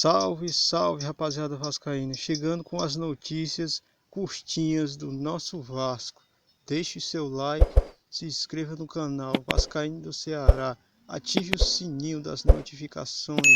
Salve, salve, rapaziada vascaína, chegando com as notícias curtinhas do nosso Vasco. Deixe seu like, se inscreva no canal Vascaíno do Ceará, ative o sininho das notificações.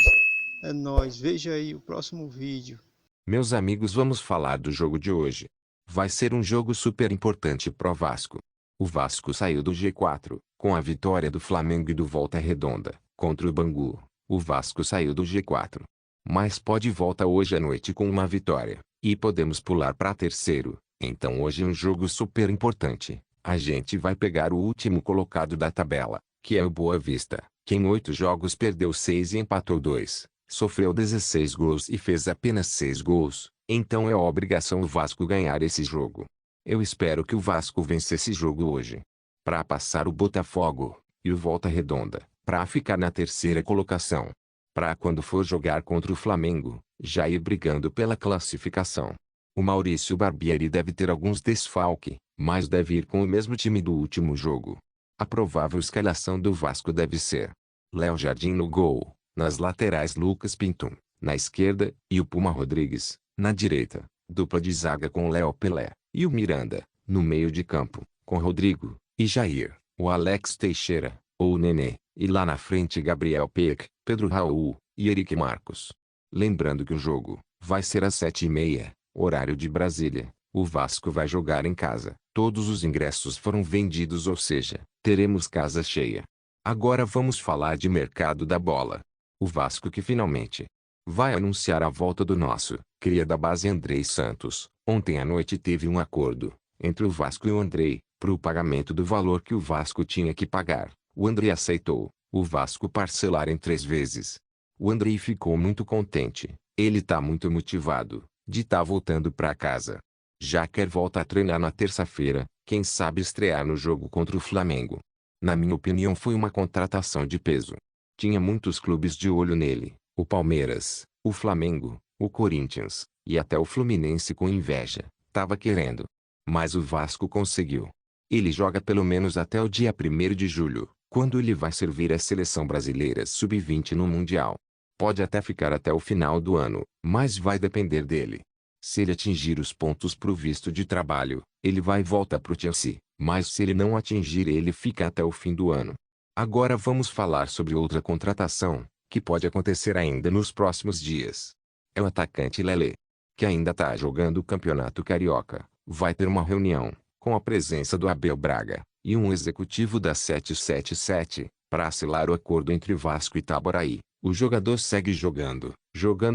É nóis, veja aí o próximo vídeo. Meus amigos, vamos falar do jogo de hoje. Vai ser um jogo super importante pro Vasco. O Vasco saiu do G4, com a vitória do Flamengo e do Volta Redonda, contra o Bangu. O Vasco saiu do G4. Mas pode voltar hoje à noite com uma vitória, e podemos pular para terceiro. Então hoje é um jogo super importante. A gente vai pegar o último colocado da tabela, que é o Boa Vista, que em 8 jogos perdeu 6 e empatou 2. Sofreu 16 gols e fez apenas 6 gols, então é obrigação do Vasco ganhar esse jogo. Eu espero que o Vasco vença esse jogo hoje, para passar o Botafogo e o Volta Redonda, para ficar na terceira colocação, para quando for jogar contra o Flamengo, já ir brigando pela classificação. O Maurício Barbieri deve ter alguns desfalques, mas deve ir com o mesmo time do último jogo. A provável escalação do Vasco deve ser: Léo Jardim no gol. Nas laterais Lucas Pinto, na esquerda, e o Puma Rodrigues, na direita. Dupla de zaga com Léo Pelé, e o Miranda, no meio de campo, com Rodrigo, e Jair, o Alex Teixeira, ou o Nenê, e lá na frente Gabriel Peck, Pedro Raul, e Eric Marcos. Lembrando que o jogo vai ser às 7h30, horário de Brasília. O Vasco vai jogar em casa. Todos os ingressos foram vendidos, ou seja, teremos casa cheia. Agora vamos falar de mercado da bola. O Vasco que finalmente vai anunciar a volta do nosso cria da base Andrei Santos. Ontem à noite teve um acordo entre o Vasco e o Andrei para o pagamento do valor que o Vasco tinha que pagar. O Andrei aceitou o Vasco parcelar em 3 vezes. O Andrei ficou muito contente. Ele tá muito motivado de estar voltando para casa. Já quer voltar a treinar na terça-feira, quem sabe estrear no jogo contra o Flamengo. Na minha opinião, foi uma contratação de peso. Tinha muitos clubes de olho nele: o Palmeiras, o Flamengo, o Corinthians, e até o Fluminense com inveja, tava querendo. Mas o Vasco conseguiu. Ele joga pelo menos até o dia 1º de julho, quando ele vai servir a seleção brasileira sub-20 no Mundial. Pode até ficar até o final do ano, mas vai depender dele. Se ele atingir os pontos pro visto de trabalho, ele vai voltar pro Chelsea, mas se ele não atingir, ele fica até o fim do ano. Agora vamos falar sobre outra contratação, que pode acontecer ainda nos próximos dias. É o atacante Lelê, que ainda tá jogando o Campeonato Carioca. Vai ter uma reunião, com a presença do Abel Braga, e um executivo da 777, para assinar o acordo entre Vasco e Itaboraí. O jogador segue jogando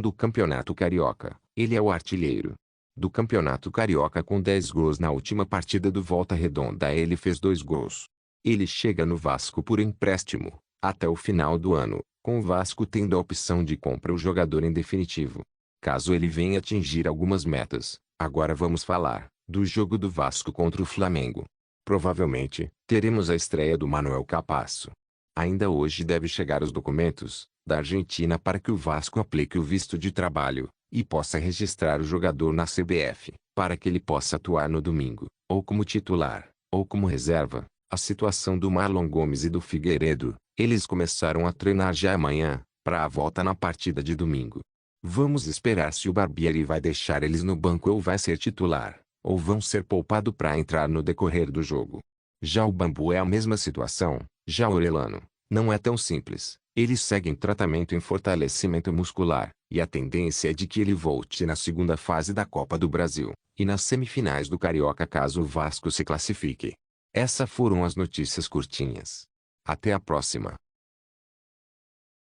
o Campeonato Carioca. Ele é o artilheiro do Campeonato Carioca com 10 gols na última partida do Volta Redonda. Ele fez 2 gols. Ele chega no Vasco por empréstimo, até o final do ano, com o Vasco tendo a opção de comprar o jogador em definitivo, caso ele venha atingir algumas metas. Agora vamos falar do jogo do Vasco contra o Flamengo. Provavelmente, teremos a estreia do Manuel Capasso. Ainda hoje deve chegar os documentos da Argentina para que o Vasco aplique o visto de trabalho, e possa registrar o jogador na CBF, para que ele possa atuar no domingo, ou como titular, ou como reserva. A situação do Marlon Gomes e do Figueiredo, eles começaram a treinar já amanhã, para a volta na partida de domingo. Vamos esperar se o Barbieri vai deixar eles no banco ou vai ser titular, ou vão ser poupados para entrar no decorrer do jogo. Já o Bambu é a mesma situação. Já o Orelhano não é tão simples. Ele segue em tratamento em fortalecimento muscular, e a tendência é de que ele volte na segunda fase da Copa do Brasil, e nas semifinais do Carioca caso o Vasco se classifique. Essas foram as notícias curtinhas. Até a próxima.